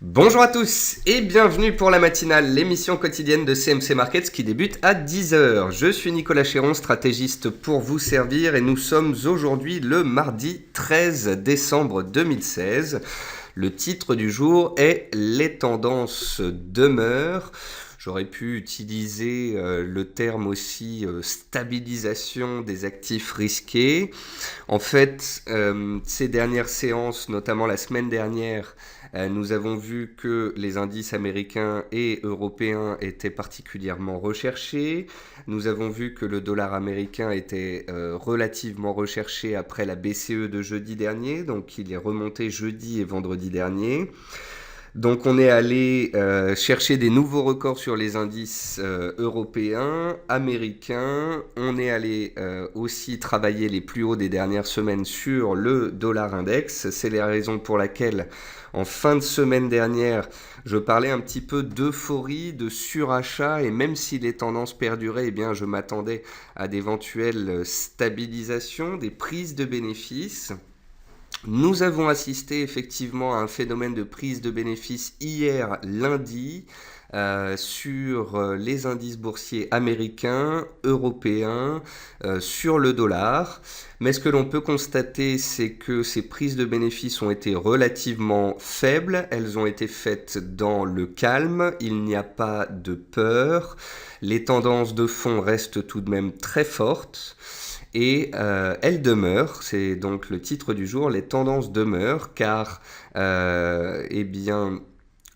Bonjour à tous et bienvenue pour la matinale, l'émission quotidienne de CMC Markets qui débute à 10 heures. Je suis Nicolas Chéron, stratégiste pour vous servir et nous sommes aujourd'hui le mardi 13 décembre 2016. Le titre du jour est Les tendances demeurent. J'aurais pu utiliser le terme aussi stabilisation des actifs risqués. En fait, ces dernières séances, notamment la semaine dernière, nous avons vu que les indices américains et européens étaient particulièrement recherchés. Nous avons vu que le dollar américain était relativement recherché après la BCE de jeudi dernier, donc il est remonté jeudi et vendredi dernier. Donc on est allé chercher des nouveaux records sur les indices européens, américains. On est allé aussi travailler les plus hauts des dernières semaines sur le dollar index. C'est la raison pour laquelle en fin de semaine dernière, je parlais un petit peu d'euphorie, de surachat, et même si les tendances perduraient, eh bien, je m'attendais à d'éventuelles stabilisations, des prises de bénéfices. Nous avons assisté effectivement à un phénomène de prise de bénéfices hier lundi sur les indices boursiers américains, européens, sur le dollar. Mais ce que l'on peut constater, c'est que ces prises de bénéfices ont été relativement faibles. Elles ont été faites dans le calme. Il n'y a pas de peur. Les tendances de fond restent tout de même très fortes. Et elle demeure, c'est donc le titre du jour, les tendances demeurent, car eh bien,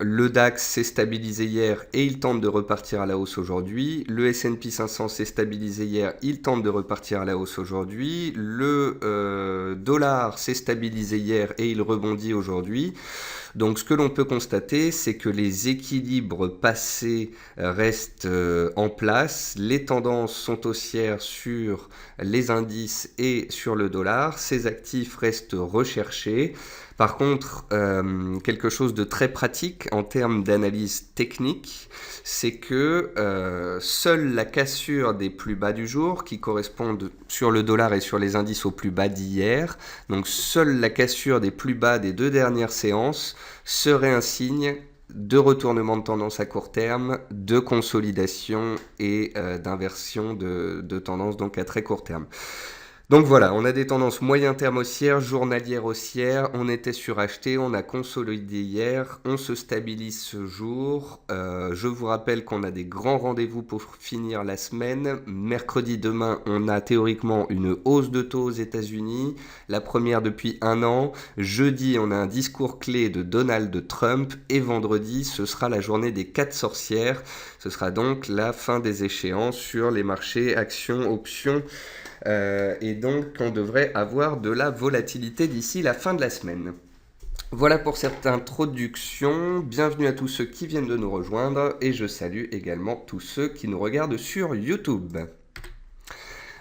le DAX s'est stabilisé hier et il tente de repartir à la hausse aujourd'hui. Le S&P 500 s'est stabilisé hier, il tente de repartir à la hausse aujourd'hui. Le dollar s'est stabilisé hier et il rebondit aujourd'hui. Donc ce que l'on peut constater, c'est que les équilibres passés restent en place. Les tendances sont haussières sur les indices et sur le dollar. Ces actifs restent recherchés. Par contre, quelque chose de très pratique en termes d'analyse technique, c'est que seule la cassure des plus bas du jour, qui correspondent sur le dollar et sur les indices aux plus bas d'hier, donc seule la cassure des plus bas des deux dernières séances, serait un signe de retournement de tendance à court terme, de consolidation et d'inversion de tendance donc à très court terme. Donc voilà, on a des tendances moyen terme haussières, journalières haussières, on était suracheté, on a consolidé hier, on se stabilise ce jour. Je vous rappelle qu'on a des grands rendez-vous pour finir la semaine. Mercredi demain, on a théoriquement une hausse de taux aux États-Unis, la première depuis un an. Jeudi, on a un discours clé de Donald Trump et vendredi, ce sera la journée des 4 sorcières. Ce sera donc la fin des échéances sur les marchés actions, options. Et donc on devrait avoir de la volatilité d'ici la fin de la semaine. Voilà pour cette introduction. Bienvenue à tous ceux qui viennent de nous rejoindre et je salue également tous ceux qui nous regardent sur YouTube.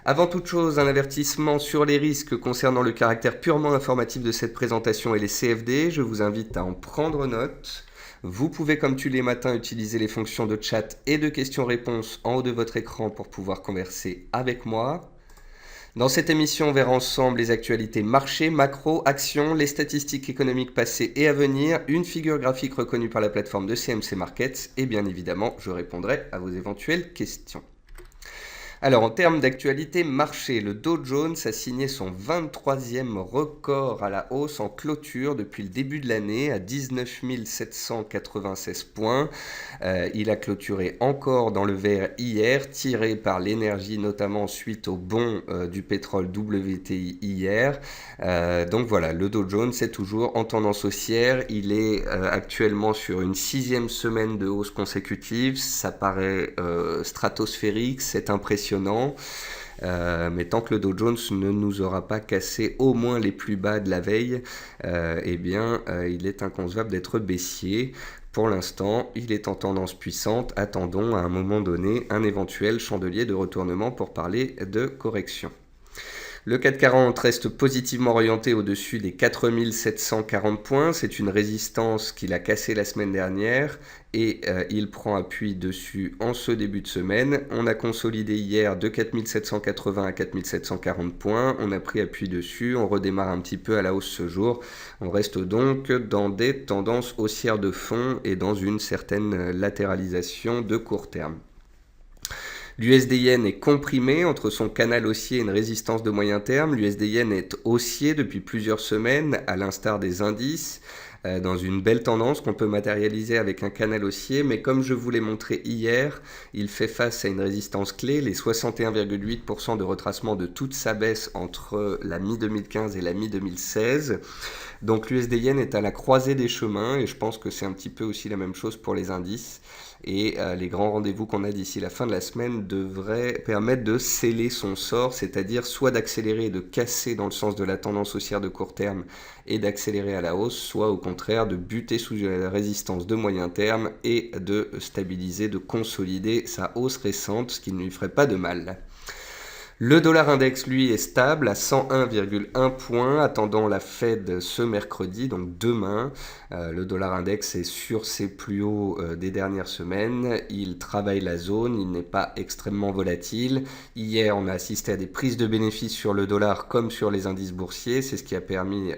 Avant toute chose, un avertissement sur les risques concernant le caractère purement informatif de cette présentation et les CFD. Je vous invite à en prendre note. Vous pouvez, comme tous les matins, utiliser les fonctions de chat et de questions-réponses en haut de votre écran pour pouvoir converser avec moi. Dans cette émission, on verra ensemble les actualités marché, macro, actions, les statistiques économiques passées et à venir, une figure graphique reconnue par la plateforme de CMC Markets et bien évidemment, je répondrai à vos éventuelles questions. Alors, en termes d'actualité marché, le Dow Jones a signé son 23e record à la hausse en clôture depuis le début de l'année à 19 796 points. Il a clôturé encore dans le vert hier, tiré par l'énergie, notamment suite au bond du pétrole WTI hier. Donc voilà, le Dow Jones est toujours en tendance haussière. Il est actuellement sur une 6e semaine de hausse consécutive. Ça paraît stratosphérique, c'est impressionnant. Mais tant que le Dow Jones ne nous aura pas cassé au moins les plus bas de la veille, il est inconcevable d'être baissier. Pour l'instant, il est en tendance puissante. Attendons à un moment donné un éventuel chandelier de retournement pour parler de correction. Le CAC 40 reste positivement orienté au-dessus des 4740 points. C'est une résistance qu'il a cassée la semaine dernière et il prend appui dessus en ce début de semaine. On a consolidé hier de 4780 à 4740 points. On a pris appui dessus. On redémarre un petit peu à la hausse ce jour. On reste donc dans des tendances haussières de fond et dans une certaine latéralisation de court terme. L'USD-Yen est comprimé entre son canal haussier et une résistance de moyen terme. L'USD-Yen est haussier depuis plusieurs semaines, à l'instar des indices, dans une belle tendance qu'on peut matérialiser avec un canal haussier. Mais comme je vous l'ai montré hier, il fait face à une résistance clé, les 61,8% de retracement de toute sa baisse entre la mi-2015 et la mi-2016. Donc l'USD-Yen est à la croisée des chemins et je pense que c'est un petit peu aussi la même chose pour les indices. Et les grands rendez-vous qu'on a d'ici la fin de la semaine devraient permettre de sceller son sort, c'est-à-dire soit d'accélérer et de casser dans le sens de la tendance haussière de court terme et d'accélérer à la hausse, soit au contraire de buter sous la résistance de moyen terme et de stabiliser, de consolider sa hausse récente, ce qui ne lui ferait pas de mal. Le dollar index, lui, est stable à 101,1 points, attendant la Fed ce mercredi, donc demain. Le dollar index est sur ses plus hauts des dernières semaines. Il travaille la zone, il n'est pas extrêmement volatile. Hier, on a assisté à des prises de bénéfices sur le dollar comme sur les indices boursiers. C'est ce qui a permis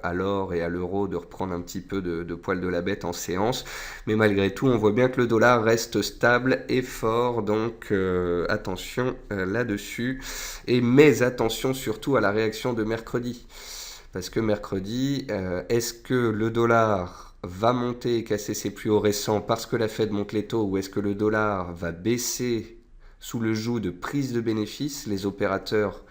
à l'or et à l'euro de reprendre un petit peu de poil de la bête en séance. Mais malgré tout, on voit bien que le dollar reste stable et fort, donc attention là-dessus. Mais attention surtout à la réaction de mercredi. Parce que mercredi, est-ce que le dollar va monter et casser ses plus hauts récents parce que la Fed monte les taux, ou est-ce que le dollar va baisser sous le joug de prise de bénéfices, les opérateurs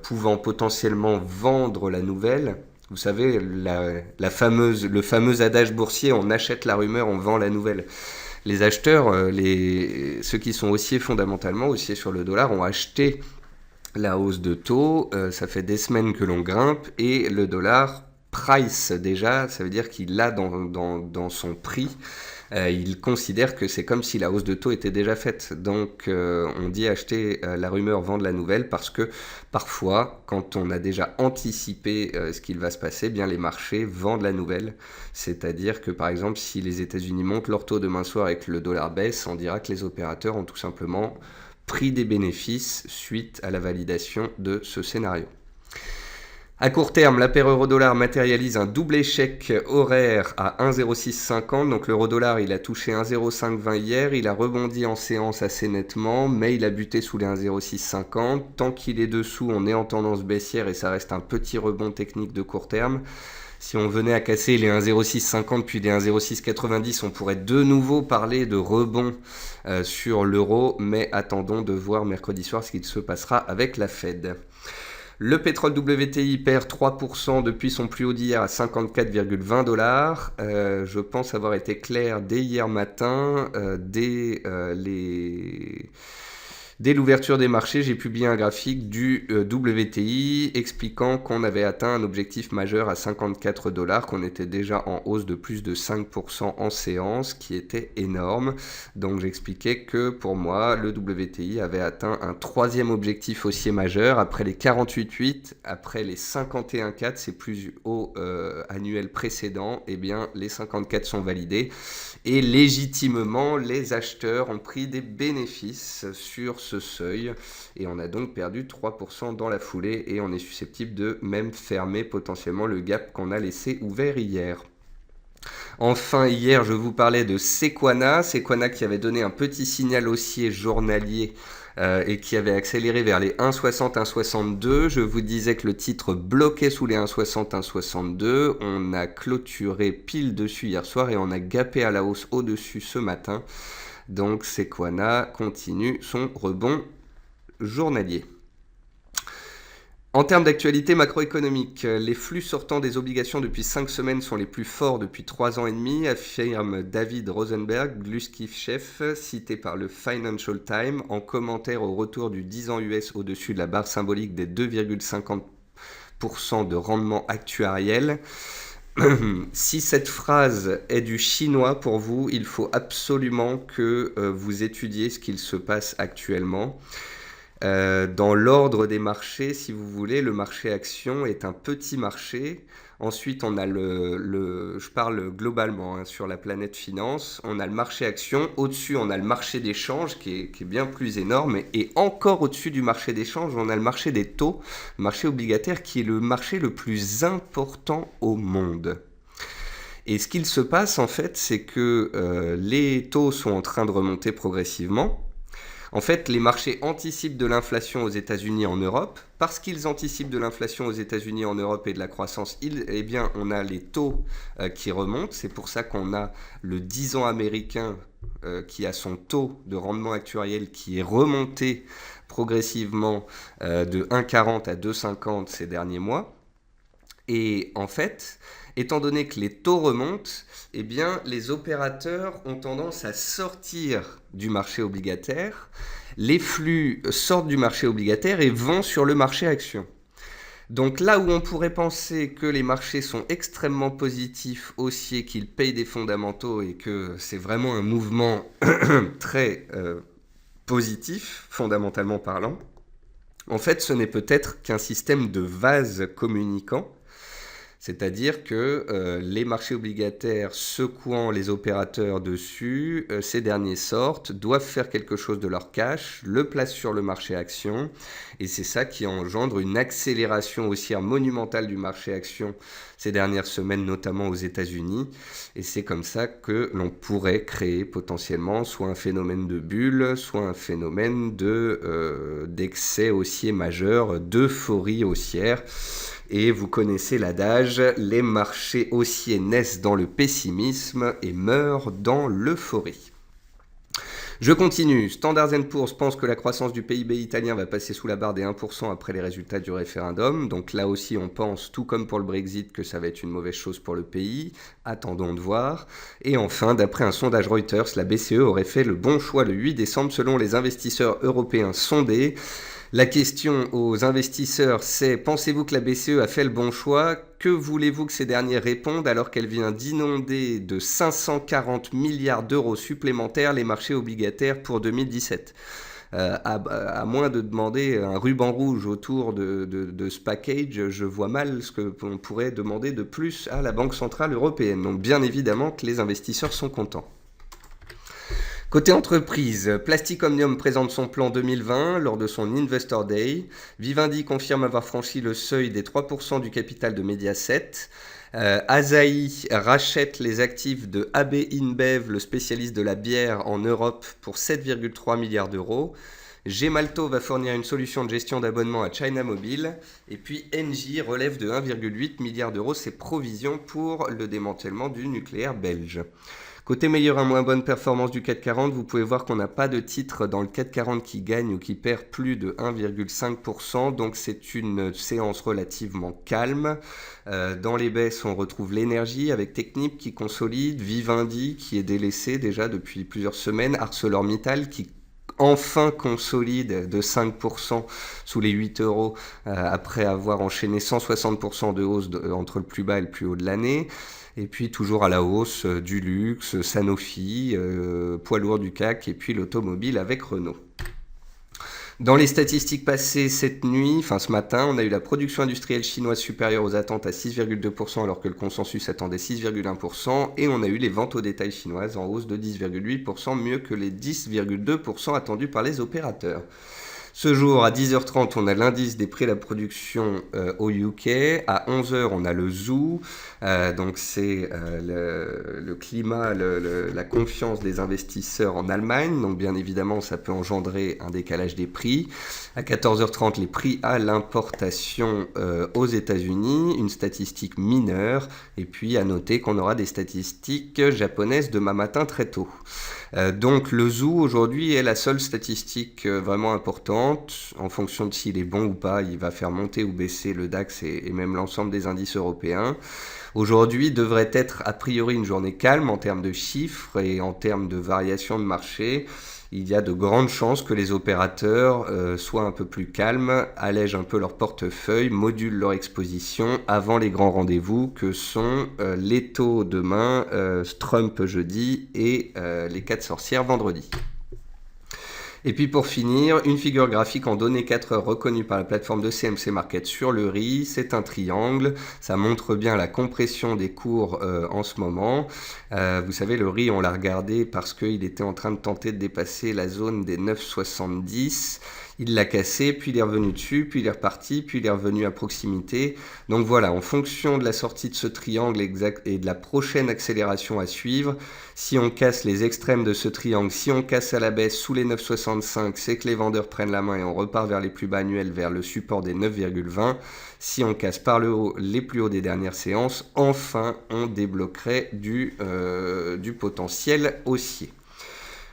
pouvant potentiellement vendre la nouvelle? Vous savez, le fameux adage boursier, on achète la rumeur, on vend la nouvelle. Les acheteurs, ceux qui sont haussiers fondamentalement, haussiers sur le dollar, ont acheté la hausse de taux. Ça fait des semaines que l'on grimpe et le dollar price déjà, ça veut dire qu'il a dans son prix, il considère que c'est comme si la hausse de taux était déjà faite. Donc on dit acheter la rumeur, vendre la nouvelle, parce que parfois, quand on a déjà anticipé ce qu'il va se passer, bien les marchés vendent la nouvelle. C'est-à-dire que par exemple, si les États-Unis montent leur taux demain soir et que le dollar baisse, on dira que les opérateurs ont tout simplement pris des bénéfices suite à la validation de ce scénario. À court terme, la paire euro-dollar matérialise un double échec horaire à 1,0650. Donc l'euro-dollar, il a touché 1,0520 hier. Il a rebondi en séance assez nettement, mais il a buté sous les 1,0650. Tant qu'il est dessous, on est en tendance baissière et ça reste un petit rebond technique de court terme. Si on venait à casser les 1,0650 puis les 1,0690, on pourrait de nouveau parler de rebond sur l'euro, mais attendons de voir mercredi soir ce qu'il se passera avec la Fed. Le pétrole WTI perd 3% depuis son plus haut d'hier à 54,20 $. Je pense avoir été clair dès hier matin, Dès l'ouverture des marchés, j'ai publié un graphique du WTI expliquant qu'on avait atteint un objectif majeur à 54 $, qu'on était déjà en hausse de plus de 5% en séance, qui était énorme. Donc j'expliquais que pour moi, le WTI avait atteint un troisième objectif haussier majeur après les 48,8, après les 51,4, ses plus hauts annuels précédents. Eh bien, les 54 sont validés et légitimement, les acheteurs ont pris des bénéfices sur ce seuil et on a donc perdu 3% dans la foulée et on est susceptible de même fermer potentiellement le gap qu'on a laissé ouvert hier. Enfin, hier, je vous parlais de Sequana qui avait donné un petit signal haussier journalier et qui avait accéléré vers les 1,60, 1,62. Je vous disais que le titre bloquait sous les 1,60, 1,62. On a clôturé pile dessus hier soir et on a gapé à la hausse au-dessus ce matin. Donc Sequana continue son rebond journalier. En termes d'actualité macroéconomique, les flux sortant des obligations depuis 5 semaines sont les plus forts depuis 3 ans et demi, affirme David Rosenberg, Gluskif-chef, cité par le Financial Times, en commentaire au retour du 10 ans US au-dessus de la barre symbolique des 2,50% de rendement actuariel. Si cette phrase est du chinois pour vous, il faut absolument que vous étudiez ce qu'il se passe actuellement. Dans l'ordre des marchés, si vous voulez, le marché action est un petit marché. Ensuite, on a je parle globalement sur la planète finance, on a le marché action. Au-dessus, on a le marché d'échange qui est bien plus énorme. Et encore au-dessus du marché d'échange, on a le marché des taux, le marché obligataire qui est le marché le plus important au monde. Et ce qu'il se passe en fait, c'est que les taux sont en train de remonter progressivement. En fait, les marchés anticipent de l'inflation aux États-Unis et en Europe. Parce qu'ils anticipent de l'inflation aux États-Unis et en Europe et de la croissance, eh bien, on a les taux qui remontent. C'est pour ça qu'on a le 10 ans américain qui a son taux de rendement actuariel qui est remonté progressivement de 1,40 à 2,50 ces derniers mois. Et en fait, étant donné que les taux remontent, eh bien, les opérateurs ont tendance à sortir du marché obligataire. Les flux sortent du marché obligataire et vont sur le marché action. Donc là où on pourrait penser que les marchés sont extrêmement positifs, haussiers, qu'ils payent des fondamentaux et que c'est vraiment un mouvement très positif, fondamentalement parlant, en fait, ce n'est peut-être qu'un système de vases communicants. C'est-à-dire que les marchés obligataires secouant les opérateurs dessus, ces derniers sortent, doivent faire quelque chose de leur cash, le placent sur le marché action, et c'est ça qui engendre une accélération haussière monumentale du marché action ces dernières semaines, notamment aux États-Unis, et c'est comme ça que l'on pourrait créer potentiellement soit un phénomène de bulle, soit un phénomène d'excès haussier majeur, d'euphorie haussière. Et vous connaissez l'adage, les marchés haussiers naissent dans le pessimisme et meurent dans l'euphorie. Je continue. Standard & Poor's pense que la croissance du PIB italien va passer sous la barre des 1% après les résultats du référendum. Donc là aussi, on pense, tout comme pour le Brexit, que ça va être une mauvaise chose pour le pays. Attendons de voir. Et enfin, d'après un sondage Reuters, la BCE aurait fait le bon choix le 8 décembre selon les investisseurs européens sondés. La question aux investisseurs, c'est: pensez-vous que la BCE a fait le bon choix? Que voulez-vous que ces derniers répondent alors qu'elle vient d'inonder de 540 milliards d'euros supplémentaires les marchés obligataires pour 2017 ? À moins de demander un ruban rouge autour de ce package, je vois mal ce qu'on pourrait demander de plus à la Banque Centrale Européenne. Donc bien évidemment que les investisseurs sont contents. Côté entreprise, Plastic Omnium présente son plan 2020 lors de son Investor Day. Vivendi confirme avoir franchi le seuil des 3% du capital de Mediaset. Asahi rachète les actifs de AB InBev, le spécialiste de la bière en Europe, pour 7,3 milliards d'euros. Gemalto va fournir une solution de gestion d'abonnement à China Mobile. Et puis Engie relève de 1,8 milliard d'euros ses provisions pour le démantèlement du nucléaire belge. Côté meilleure et moins bonne performance du CAC 40, vous pouvez voir qu'on n'a pas de titre dans le CAC 40 qui gagne ou qui perd plus de 1,5%. Donc c'est une séance relativement calme. Dans les baisses, on retrouve l'énergie avec Technip qui consolide, Vivendi qui est délaissé déjà depuis plusieurs semaines, ArcelorMittal qui enfin consolide de 5% sous les 8 euros après avoir enchaîné 160% de hausse entre le plus bas et le plus haut de l'année. Et puis toujours à la hausse du luxe, Sanofi, poids lourd du CAC et puis l'automobile avec Renault. Dans les statistiques passées cette nuit, ce matin, on a eu la production industrielle chinoise supérieure aux attentes à 6,2% alors que le consensus attendait 6,1% et on a eu les ventes au détail chinoises en hausse de 10,8%, mieux que les 10,2% attendus par les opérateurs. Ce jour, à 10h30, on a l'indice des prix à la production au UK. À 11h, on a le ZOO. Donc, c'est le climat, la confiance des investisseurs en Allemagne. Donc, bien évidemment, ça peut engendrer un décalage des prix. À 14h30, les prix à l'importation aux États-Unis. Une statistique mineure. Et puis, à noter qu'on aura des statistiques japonaises demain matin très tôt. Donc, le ZOO, aujourd'hui, est la seule statistique vraiment importante. En fonction de s'il est bon ou pas, il va faire monter ou baisser le DAX et même l'ensemble des indices européens. Aujourd'hui devrait être a priori une journée calme en termes de chiffres et en termes de variation de marché. Il y a de grandes chances que les opérateurs soient un peu plus calmes, allègent un peu leur portefeuille, modulent leur exposition avant les grands rendez-vous que sont les taux demain, Trump jeudi et les 4 sorcières vendredi. Et puis pour finir, une figure graphique en données 4 heures reconnue par la plateforme de CMC Market sur le riz. C'est un triangle, ça montre bien la compression des cours en ce moment. Vous savez, le riz, on l'a regardé parce qu'il était en train de tenter de dépasser la zone des 9,70. Il l'a cassé, puis il est revenu dessus, puis il est reparti, puis il est revenu à proximité. Donc voilà, en fonction de la sortie de ce triangle et de la prochaine accélération à suivre, si on casse les extrêmes de ce triangle, si on casse à la baisse sous les 9,65, c'est que les vendeurs prennent la main et on repart vers les plus bas annuels, vers le support des 9,20. Si on casse par le haut les plus hauts des dernières séances, enfin on débloquerait du potentiel haussier.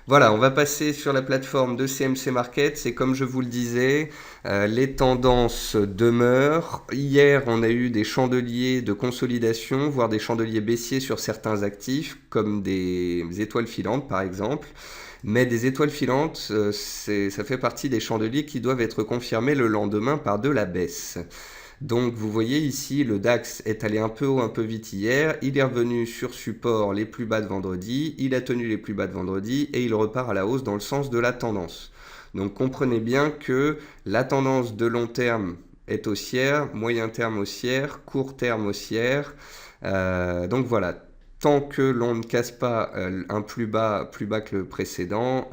Voilà, on va passer sur la plateforme de CMC Market. Et comme je vous le disais, les tendances demeurent. Hier, on a eu des chandeliers de consolidation, voire des chandeliers baissiers sur certains actifs, comme des étoiles filantes par exemple. Mais des étoiles filantes, ça fait partie des chandeliers qui doivent être confirmés le lendemain par de la baisse. Donc vous voyez ici, le DAX est allé un peu haut, un peu vite hier. Il est revenu sur support les plus bas de vendredi. Il a tenu les plus bas de vendredi et il repart à la hausse dans le sens de la tendance. Donc comprenez bien que la tendance de long terme est haussière, moyen terme haussière, court terme haussière. Donc voilà. Tant que l'on ne casse pas un plus bas que le précédent,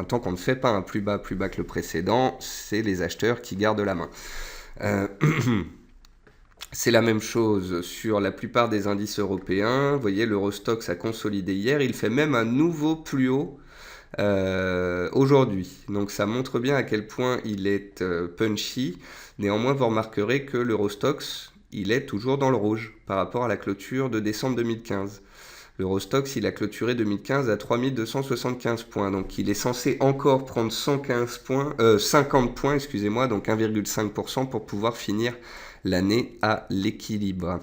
tant qu'on ne fait pas un plus bas que le précédent, c'est les acheteurs qui gardent la main. C'est la même chose sur la plupart des indices européens. Vous voyez, l'Eurostoxx a consolidé hier. Il fait même un nouveau plus haut aujourd'hui. Donc ça montre bien à quel point il est punchy. Néanmoins, vous remarquerez que l'Eurostoxx, il est toujours dans le rouge par rapport à la clôture de décembre 2015. L'Eurostoxx, il a clôturé 2015 à 3275 points. Donc, il est censé encore prendre 50 points, donc 1,5% pour pouvoir finir l'année à l'équilibre.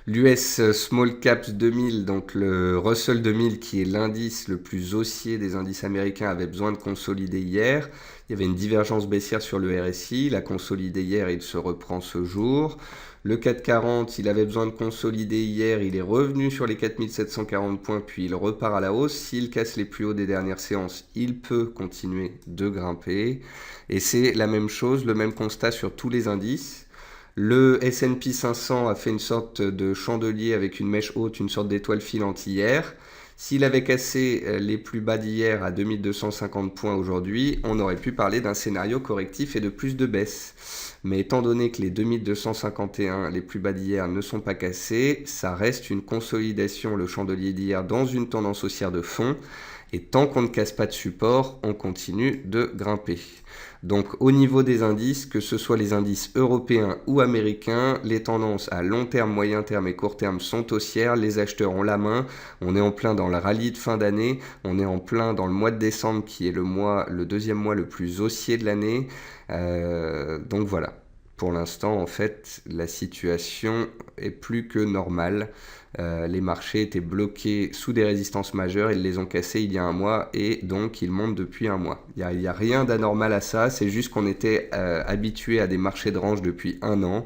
L'US Small Caps 2000, donc le Russell 2000 qui est l'indice le plus haussier des indices américains, avait besoin de consolider hier. Il y avait une divergence baissière sur le RSI, il a consolidé hier et il se reprend ce jour. Le 440, il avait besoin de consolider hier, il est revenu sur les 4740 points, puis il repart à la hausse. S'il casse les plus hauts des dernières séances, il peut continuer de grimper. Et c'est la même chose, le même constat sur tous les indices. Le S&P 500 a fait une sorte de chandelier avec une mèche haute, une sorte d'étoile filante hier. S'il avait cassé les plus bas d'hier à 2250 points aujourd'hui, on aurait pu parler d'un scénario correctif et de plus de baisse. Mais étant donné que les 2251, les plus bas d'hier, ne sont pas cassés, ça reste une consolidation, le chandelier d'hier, dans une tendance haussière de fond. Et tant qu'on ne casse pas de support, on continue de grimper. Donc au niveau des indices, que ce soit les indices européens ou américains, les tendances à long terme, moyen terme et court terme sont haussières. Les acheteurs ont la main. On est en plein dans le rallye de fin d'année. On est en plein dans le mois de décembre qui est le deuxième mois le plus haussier de l'année. Donc voilà. Pour l'instant, en fait, la situation est plus que normale. Les marchés étaient bloqués sous des résistances majeures, ils les ont cassés il y a un mois et donc ils montent depuis un mois. Il n'y a rien d'anormal à ça, c'est juste qu'on était habitué à des marchés de range depuis un an.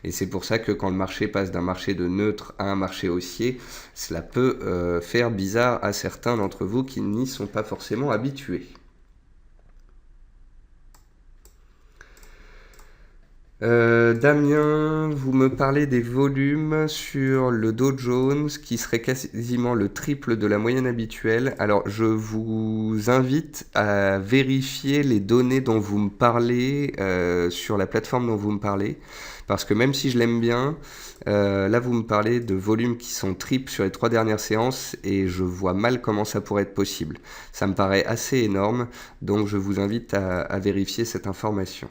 Et c'est pour ça que quand le marché passe d'un marché de neutre à un marché haussier, cela peut faire bizarre à certains d'entre vous qui n'y sont pas forcément habitués. Damien, vous me parlez des volumes sur le Dow Jones qui serait quasiment le triple de la moyenne habituelle. Alors, je vous invite à vérifier les données dont vous me parlez sur la plateforme dont vous me parlez. Parce que même si je l'aime bien, là vous me parlez de volumes qui sont triples sur les 3 dernières séances et je vois mal comment ça pourrait être possible. Ça me paraît assez énorme, donc je vous invite à vérifier cette information.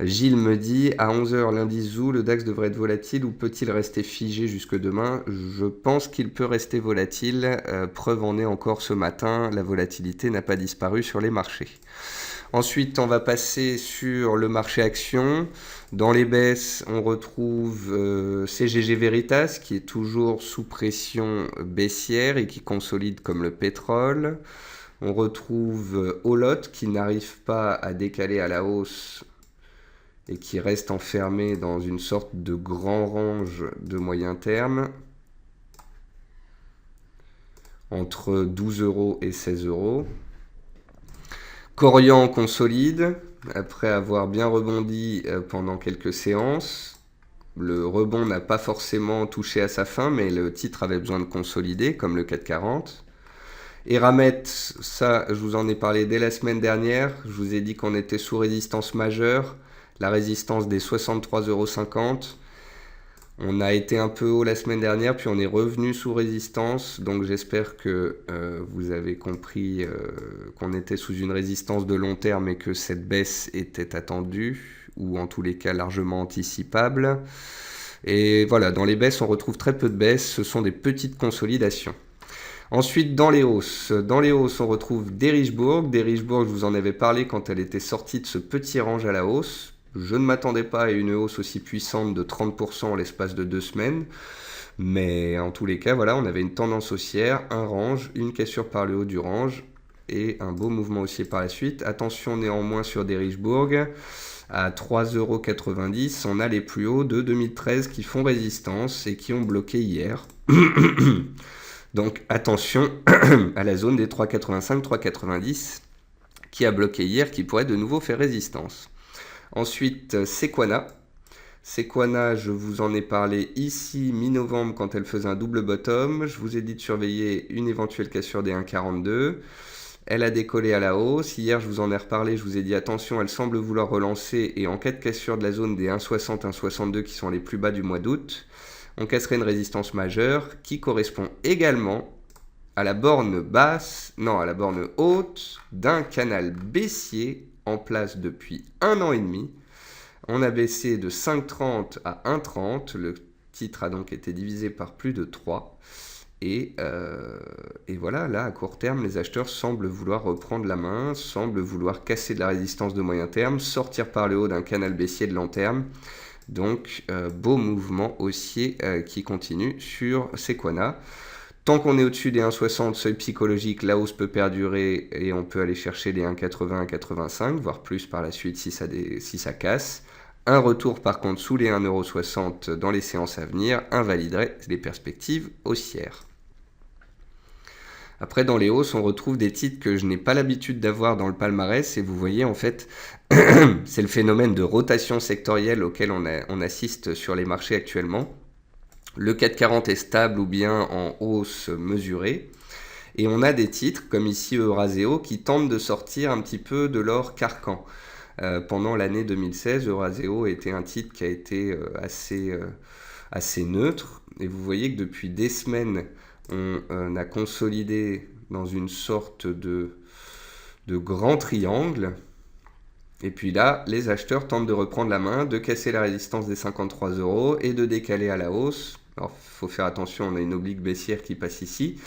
Gilles me dit, à 11h lundi Zou, le DAX devrait être volatile ou peut-il rester figé jusque demain? Je pense qu'il peut rester volatile. Preuve en est encore ce matin, la volatilité n'a pas disparu sur les marchés. Ensuite, on va passer sur le marché action. Dans les baisses, on retrouve CGG Veritas qui est toujours sous pression baissière et qui consolide comme le pétrole. On retrouve Olot qui n'arrive pas à décaler à la hausse et qui reste enfermé dans une sorte de grand range de moyen terme entre 12 € et 16 €. Corian consolide, après avoir bien rebondi pendant quelques séances. Le rebond n'a pas forcément touché à sa fin, mais le titre avait besoin de consolider, comme le 440. Eramet, ça, je vous en ai parlé dès la semaine dernière. Je vous ai dit qu'on était sous résistance majeure, la résistance des 63,50 €. On a été un peu haut la semaine dernière, puis on est revenu sous résistance. Donc j'espère que vous avez compris qu'on était sous une résistance de long terme et que cette baisse était attendue, ou en tous les cas largement anticipable. Et voilà, dans les baisses, on retrouve très peu de baisses. Ce sont des petites consolidations. Ensuite, dans les hausses, on retrouve Derichebourg. Derichebourg, je vous en avais parlé quand elle était sortie de ce petit range à la hausse. Je ne m'attendais pas à une hausse aussi puissante de 30% en l'espace de 2 semaines. Mais en tous les cas, voilà, on avait une tendance haussière, un range, une cassure par le haut du range et un beau mouvement haussier par la suite. Attention néanmoins sur Derichebourg, à 3,90 €, on a les plus hauts de 2013 qui font résistance et qui ont bloqué hier. Donc attention à la zone des 3,85, 3,90 qui a bloqué hier, qui pourrait de nouveau faire résistance. Ensuite, Sequana. Sequana, je vous en ai parlé ici mi-novembre quand elle faisait un double bottom. Je vous ai dit de surveiller une éventuelle cassure des 1,42. Elle a décollé à la hausse. Hier, je vous en ai reparlé. Je vous ai dit attention, elle semble vouloir relancer. Et en cas de cassure de la zone des 1,60, 1,62 qui sont les plus bas du mois d'août, on casserait une résistance majeure qui correspond également à la borne basse, non, à la borne haute d'un canal baissier en place depuis 1 an et demi. On a baissé de 5,30 à 1,30. Le titre a donc été divisé par plus de 3. Et voilà, là, à court terme, les acheteurs semblent vouloir reprendre la main, semblent vouloir casser de la résistance de moyen terme, sortir par le haut d'un canal baissier de long terme. Donc, beau mouvement haussier qui continue sur Sequana. Tant qu'on est au-dessus des 1,60, seuil psychologique, la hausse peut perdurer et on peut aller chercher les 1,80, 1,85, voire plus par la suite si ça casse. Un retour par contre sous les 1,60 € dans les séances à venir invaliderait les perspectives haussières. Après, dans les hausses, on retrouve des titres que je n'ai pas l'habitude d'avoir dans le palmarès. Et vous voyez, en fait, c'est le phénomène de rotation sectorielle auquel on assiste sur les marchés actuellement. Le 440 est stable ou bien en hausse mesurée. Et on a des titres, comme ici Euraseo, qui tentent de sortir un petit peu de leur carcan. Pendant l'année 2016, Euraseo était un titre qui a été assez neutre. Et vous voyez que depuis des semaines, on a consolidé dans une sorte de grand triangle. Et puis là, les acheteurs tentent de reprendre la main, de casser la résistance des 53 € et de décaler à la hausse. Alors, il faut faire attention, on a une oblique baissière qui passe ici.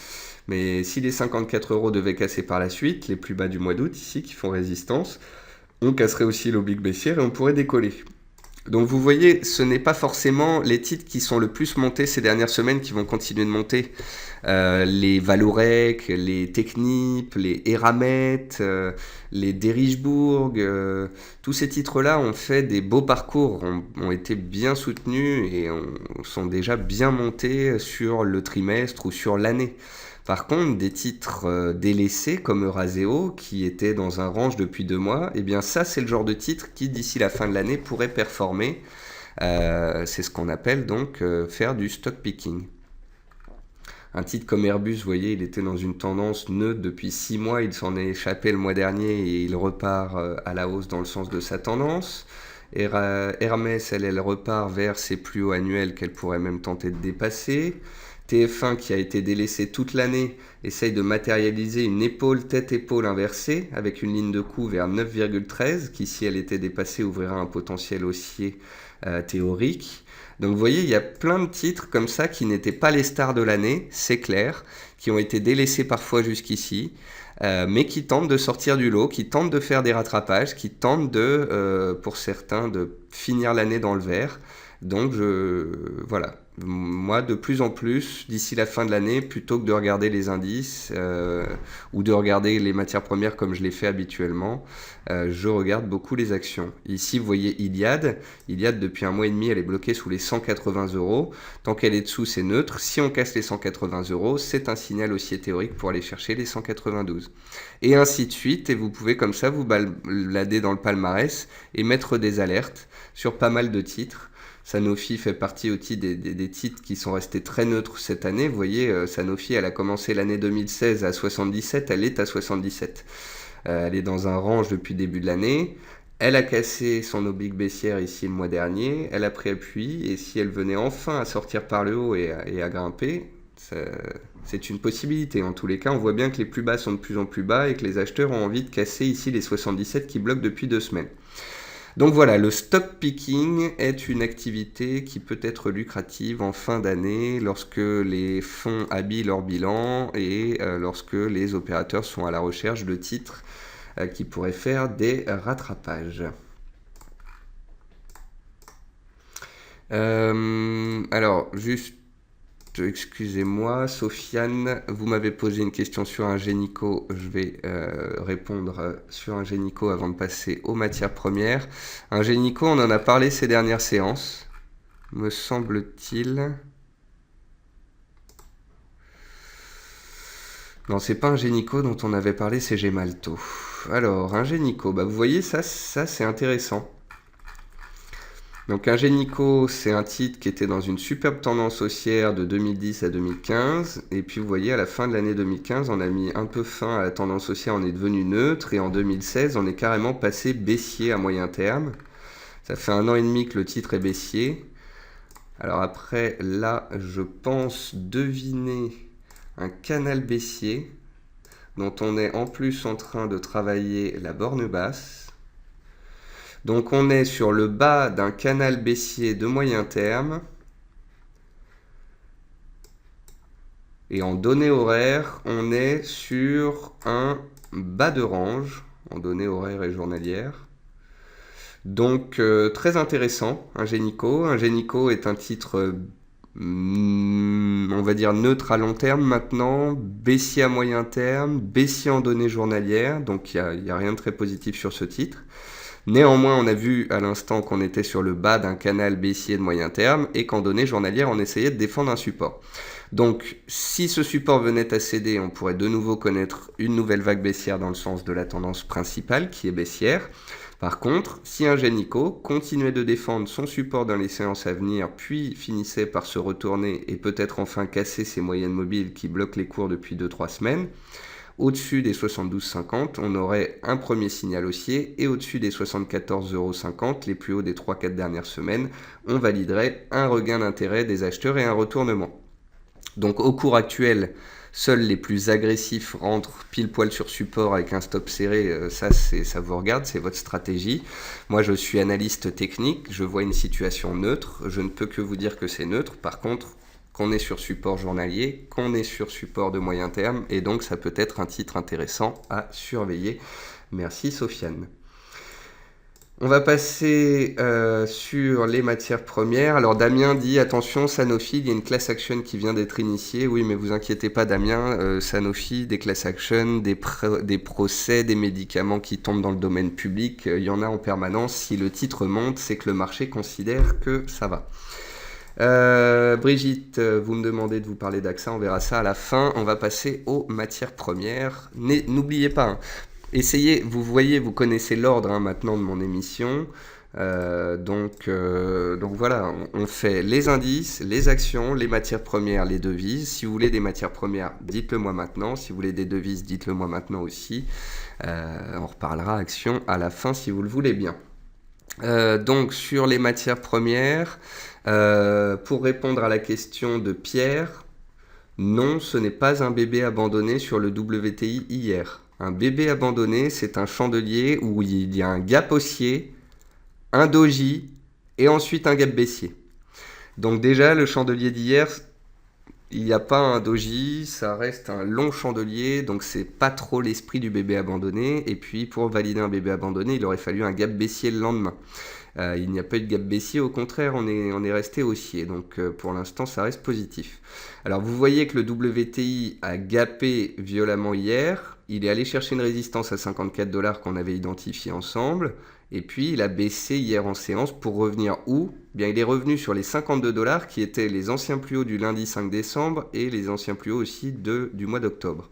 Mais si les 54 € devaient casser par la suite, les plus bas du mois d'août ici, qui font résistance, on casserait aussi l'oblique baissière et on pourrait décoller. Donc vous voyez, ce n'est pas forcément les titres qui sont le plus montés ces dernières semaines qui vont continuer de monter. Les Valorec, les Technip, les Eramet, les Derichebourg, tous ces titres-là ont fait des beaux parcours, ont été bien soutenus et sont déjà bien montés sur le trimestre ou sur l'année. Par contre, des titres délaissés comme Euraseo, qui étaient dans un range depuis 2 mois, eh bien ça, c'est le genre de titre qui, d'ici la fin de l'année, pourrait performer. C'est ce qu'on appelle donc faire du stock picking. Un titre comme Airbus, vous voyez, il était dans une tendance neutre depuis 6 mois, il s'en est échappé le mois dernier et il repart à la hausse dans le sens de sa tendance. Hermès, elle repart vers ses plus hauts annuels qu'elle pourrait même tenter de dépasser. TF1 qui a été délaissé toute l'année essaye de matérialiser une épaule tête-épaule inversée avec une ligne de coup vers 9,13 qui, si elle était dépassée, ouvrira un potentiel haussier théorique. Donc vous voyez, il y a plein de titres comme ça qui n'étaient pas les stars de l'année, c'est clair, qui ont été délaissés parfois jusqu'ici, mais qui tentent de sortir du lot, qui tentent de faire des rattrapages, qui tentent pour certains, de finir l'année dans le vert. Donc voilà, Moi, de plus en plus, d'ici la fin de l'année, plutôt que de regarder les indices ou de regarder les matières premières comme je l'ai fait habituellement, je regarde beaucoup les actions. Ici, vous voyez Iliad. Iliad, depuis un mois et demi, elle est bloquée sous les 180 euros. Tant qu'elle est dessous, c'est neutre. Si on casse les 180 euros, c'est un signal haussier théorique pour aller chercher les 192. Et ainsi de suite. Et vous pouvez comme ça vous balader dans le palmarès et mettre des alertes sur pas mal de titres. Sanofi fait partie aussi des titres qui sont restés très neutres cette année. Vous voyez, Sanofi, elle a commencé l'année 2016 à 77, elle est à 77. Elle est dans un range depuis le début de l'année. Elle a cassé son oblique baissière ici le mois dernier. Elle a pris appui. Et si elle venait enfin à sortir par le haut et à grimper, c'est une possibilité. En tous les cas, on voit bien que les plus bas sont de plus en plus bas et que les acheteurs ont envie de casser ici les 77 qui bloquent depuis 2 semaines. Donc voilà, le stock picking est une activité qui peut être lucrative en fin d'année lorsque les fonds habillent leur bilan et lorsque les opérateurs sont à la recherche de titres qui pourraient faire des rattrapages. Alors, juste, excusez-moi, Sofiane, vous m'avez posé une question sur Ingenico. Je vais répondre sur Ingenico avant de passer aux matières premières. Ingenico, on en a parlé ces dernières séances, me semble-t-il. Non, c'est pas Ingenico dont on avait parlé, c'est Gemalto. Alors, Ingenico, bah vous voyez, ça c'est intéressant. Donc Ingenico, c'est un titre qui était dans une superbe tendance haussière de 2010 à 2015. Et puis vous voyez, à la fin de l'année 2015, on a mis un peu fin à la tendance haussière, on est devenu neutre. Et en 2016, on est carrément passé baissier à moyen terme. Ça fait 1 an et demi que le titre est baissier. Alors après, là, je pense deviner un canal baissier dont on est en plus en train de travailler la borne basse. Donc on est sur le bas d'un canal baissier de moyen terme. Et en données horaires, on est sur un bas de range, en données horaires et journalières. Donc très intéressant, Ingenico. Ingenico est un titre, on va dire, neutre à long terme maintenant, baissier à moyen terme, baissier en données journalières. Donc il n'y a rien de très positif sur ce titre. Néanmoins, on a vu à l'instant qu'on était sur le bas d'un canal baissier de moyen terme et qu'en données journalières, on essayait de défendre un support. Donc, si ce support venait à céder, on pourrait de nouveau connaître une nouvelle vague baissière dans le sens de la tendance principale qui est baissière. Par contre, si Ingenico continuait de défendre son support dans les séances à venir, puis finissait par se retourner et peut-être enfin casser ses moyennes mobiles qui bloquent les cours depuis 2-3 semaines, au-dessus des 72,50, on aurait un premier signal haussier et au-dessus des 74,50 €, les plus hauts des 3-4 dernières semaines, on validerait un regain d'intérêt des acheteurs et un retournement. Donc au cours actuel, seuls les plus agressifs rentrent pile poil sur support avec un stop serré, ça vous regarde, c'est votre stratégie. Moi je suis analyste technique, je vois une situation neutre, je ne peux que vous dire que c'est neutre. Par contre, qu'on est sur support journalier, qu'on est sur support de moyen terme, et donc ça peut être un titre intéressant à surveiller. Merci Sofiane. On va passer sur les matières premières. Alors Damien dit, attention Sanofi, il y a une class action qui vient d'être initiée. Oui, mais vous inquiétez pas Damien, Sanofi, des class action, des procès, des médicaments qui tombent dans le domaine public, il y en a en permanence. Si le titre monte, c'est que le marché considère que ça va. Brigitte, vous me demandez de vous parler d'AXA, on verra ça à la fin. On va passer aux matières premières. N'oubliez pas, hein, essayez, vous voyez, vous connaissez l'ordre maintenant de mon émission. Donc voilà, on fait les indices, les actions, les matières premières, les devises. Si vous voulez des matières premières, dites-le moi maintenant. Si vous voulez des devises, dites-le moi maintenant aussi. On reparlera actions à la fin si vous le voulez bien. Donc sur les matières premières, pour répondre à la question de Pierre, non, ce n'est pas un bébé abandonné sur le WTI hier. Un bébé abandonné, c'est un chandelier où il y a un gap haussier, un doji et ensuite un gap baissier. Donc déjà, le chandelier d'hier, il n'y a pas un doji, ça reste un long chandelier, donc c'est pas trop l'esprit du bébé abandonné. Et puis pour valider un bébé abandonné, il aurait fallu un gap baissier le lendemain. Il n'y a pas eu de gap baissier, au contraire, on est resté haussier. Donc pour l'instant, ça reste positif. Alors vous voyez que le WTI a gapé violemment hier. Il est allé chercher une résistance à 54 $ qu'on avait identifié ensemble. Et puis il a baissé hier en séance pour revenir où? Bien, il est revenu sur les 52 $ qui étaient les anciens plus hauts du lundi 5 décembre et les anciens plus hauts aussi du mois d'octobre.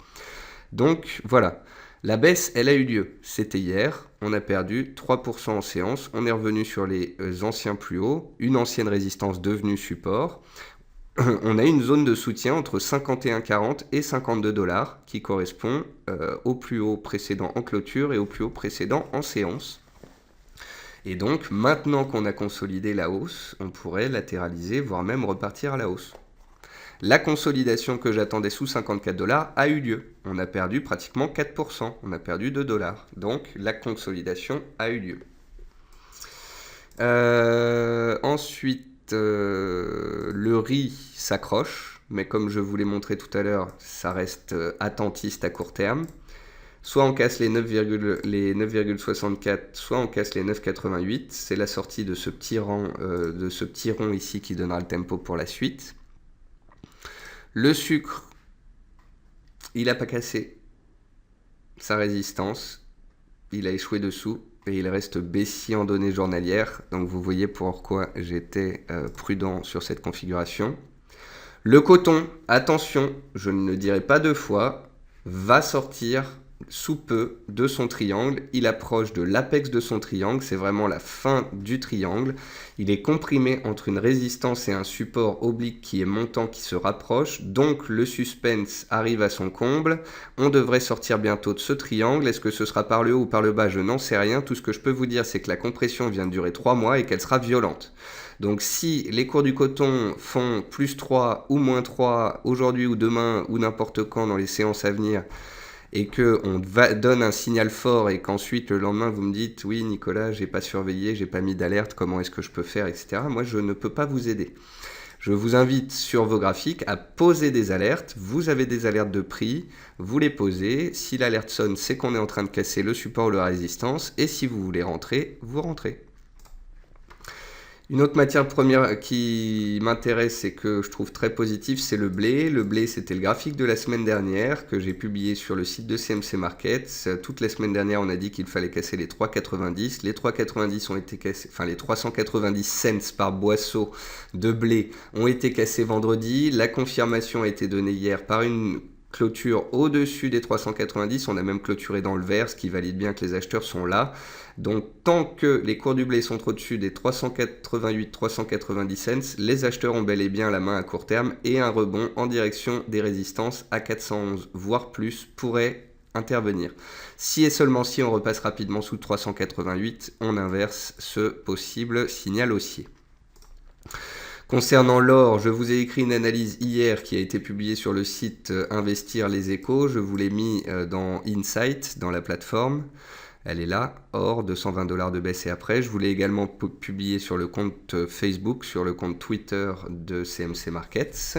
Donc voilà, la baisse, elle a eu lieu. C'était hier, on a perdu 3% en séance, on est revenu sur les anciens plus hauts, une ancienne résistance devenue support. On a une zone de soutien entre 51,40 et 52 $ qui correspond au plus haut précédent en clôture et au plus haut précédent en séance. Et donc, maintenant qu'on a consolidé la hausse, on pourrait latéraliser, voire même repartir à la hausse. La consolidation que j'attendais sous 54 $ a eu lieu. On a perdu pratiquement 4%, on a perdu 2 $. Donc, la consolidation a eu lieu. Ensuite, le riz s'accroche, mais comme je vous l'ai montré tout à l'heure, ça reste attentiste à court terme. Soit on casse les 9,64, soit on casse les 9,88. C'est la sortie de ce petit rond ici qui donnera le tempo pour la suite. Le sucre, il n'a pas cassé sa résistance. Il a échoué dessous et il reste baissier en données journalières. Donc vous voyez pourquoi j'étais prudent sur cette configuration. Le coton, attention, je ne le dirai pas deux fois, va sortir sous peu de son triangle. Il approche de l'apex de son triangle, c'est vraiment la fin du triangle. Il est comprimé entre une résistance et un support oblique qui est montant, qui se rapproche. Donc le suspense arrive à son comble. On devrait sortir bientôt de ce triangle. Est-ce que ce sera par le haut ou par le bas? Je n'en sais rien. Tout ce que je peux vous dire, c'est que la compression vient de durer 3 mois et qu'elle sera violente. Donc si les cours du coton font plus 3 ou moins 3 aujourd'hui ou demain ou n'importe quand dans les séances à venir, et qu'on donne un signal fort et qu'ensuite le lendemain vous me dites oui Nicolas, j'ai pas surveillé, j'ai pas mis d'alerte, comment est-ce que je peux faire, etc. Moi je ne peux pas vous aider. Je vous invite sur vos graphiques à poser des alertes. Vous avez des alertes de prix, vous les posez. Si l'alerte sonne, c'est qu'on est en train de casser le support ou la résistance. Et si vous voulez rentrer, vous rentrez. Une autre matière première qui m'intéresse et que je trouve très positive, c'est le blé. Le blé, c'était le graphique de la semaine dernière que j'ai publié sur le site de CMC Markets. Toute la semaine dernière, on a dit qu'il fallait casser les 3,90. Les 3,90 ont été cassés, enfin les 390 cents par boisseau de blé ont été cassés vendredi. La confirmation a été donnée hier par une clôture au-dessus des 390, on a même clôturé dans le vert, ce qui valide bien que les acheteurs sont là. Donc tant que les cours du blé sont au-dessus des 388-390 cents, les acheteurs ont bel et bien la main à court terme et un rebond en direction des résistances à 411 voire plus pourrait intervenir. Si et seulement si on repasse rapidement sous 388, on inverse ce possible signal haussier. Concernant l'or, je vous ai écrit une analyse hier qui a été publiée sur le site Investir les Échos. Je vous l'ai mis dans Insight, dans la plateforme. Elle est là, or, 220 $ de baisse et après. Je vous l'ai également publié sur le compte Facebook, sur le compte Twitter de CMC Markets.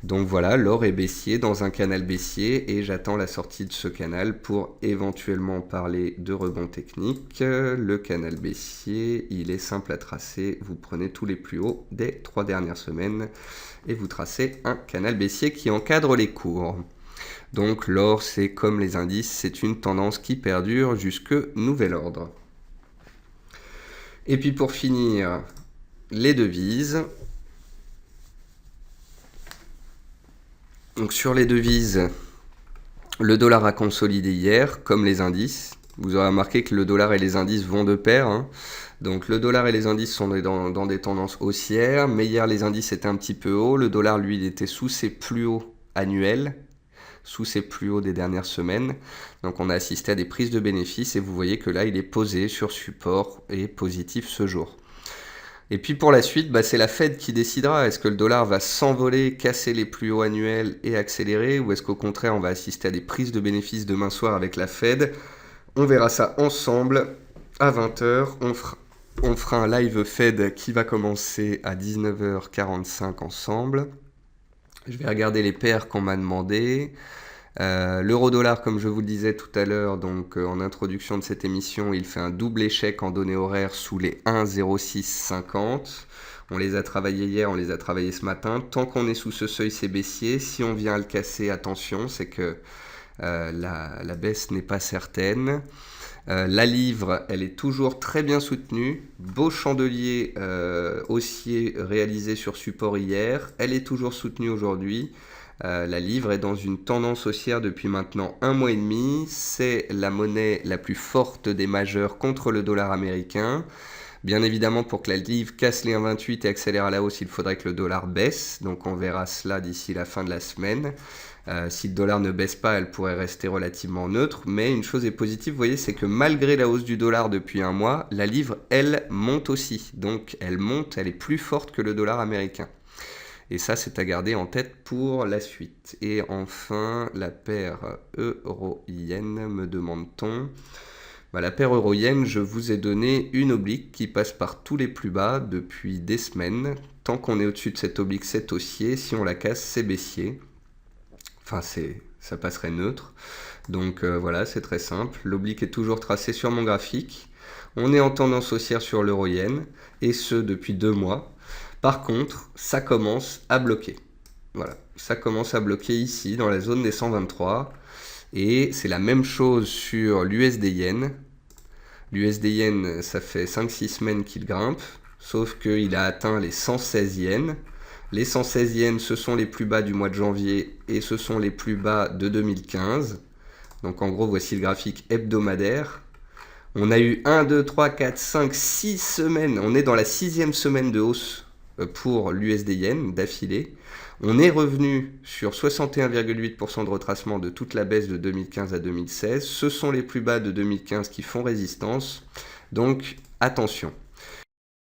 Donc voilà, l'or est baissier dans un canal baissier et j'attends la sortie de ce canal pour éventuellement parler de rebond technique. Le canal baissier, il est simple à tracer. Vous prenez tous les plus hauts des 3 dernières semaines et vous tracez un canal baissier qui encadre les cours. Donc l'or, c'est comme les indices, c'est une tendance qui perdure jusque nouvel ordre. Et puis pour finir, les devises. Donc sur les devises, le dollar a consolidé hier, comme les indices. Vous aurez remarqué que le dollar et les indices vont de pair, hein. Donc le dollar et les indices sont dans des tendances haussières, mais hier les indices étaient un petit peu hauts. Le dollar, lui, il était sous ses plus hauts annuels, sous ses plus hauts des dernières semaines. Donc on a assisté à des prises de bénéfices et vous voyez que là, il est posé sur support et positif ce jour. Et puis pour la suite, c'est la Fed qui décidera. Est-ce que le dollar va s'envoler, casser les plus hauts annuels et accélérer, ou est-ce qu'au contraire on va assister à des prises de bénéfices demain soir avec la Fed? On verra ça ensemble à 20h. On fera un live Fed qui va commencer à 19h45 ensemble. Je vais regarder les paires qu'on m'a demandé. L'euro-dollar, comme je vous le disais tout à l'heure, donc en introduction de cette émission, il fait un double échec en données horaires sous les 1,0650. On les a travaillés hier, on les a travaillés ce matin. Tant qu'on est sous ce seuil, c'est baissier. Si on vient à le casser, attention, c'est que la baisse n'est pas certaine. La livre, elle est toujours très bien soutenue. Beau chandelier haussier réalisé sur support hier. Elle est toujours soutenue aujourd'hui. La livre est dans une tendance haussière depuis maintenant 1 mois et demi. C'est la monnaie la plus forte des majeures contre le dollar américain. Bien évidemment, pour que la livre casse les 1,28 et accélère à la hausse, il faudrait que le dollar baisse. Donc on verra cela d'ici la fin de la semaine. Si le dollar ne baisse pas, elle pourrait rester relativement neutre. Mais une chose est positive, vous voyez, c'est que malgré la hausse du dollar depuis 1 mois, la livre, elle, monte aussi. Donc elle monte, elle est plus forte que le dollar américain. Et ça, c'est à garder en tête pour la suite. Et enfin, la paire euro-yen, me demande-t-on. La paire euro-yen, je vous ai donné une oblique qui passe par tous les plus bas depuis des semaines. Tant qu'on est au-dessus de cette oblique, c'est haussier. Si on la casse, c'est baissier. Enfin, ça passerait neutre. Donc voilà, c'est très simple. L'oblique est toujours tracée sur mon graphique. On est en tendance haussière sur l'euro-yen, et ce depuis 2 mois. Par contre, ça commence à bloquer. Voilà, ça commence à bloquer ici, dans la zone des 123. Et c'est la même chose sur l'USD Yen. L'USD Yen, ça fait 5-6 semaines qu'il grimpe, sauf qu'il a atteint les 116 yens. Les 116 yens, ce sont les plus bas du mois de janvier et ce sont les plus bas de 2015. Donc en gros, voici le graphique hebdomadaire. On a eu 1, 2, 3, 4, 5, 6 semaines. On est dans la 6e semaine de hausse pour l'USD Yen d'affilée. On est revenu sur 61,8% de retracement de toute la baisse de 2015 à 2016. Ce sont les plus bas de 2015 qui font résistance. Donc attention.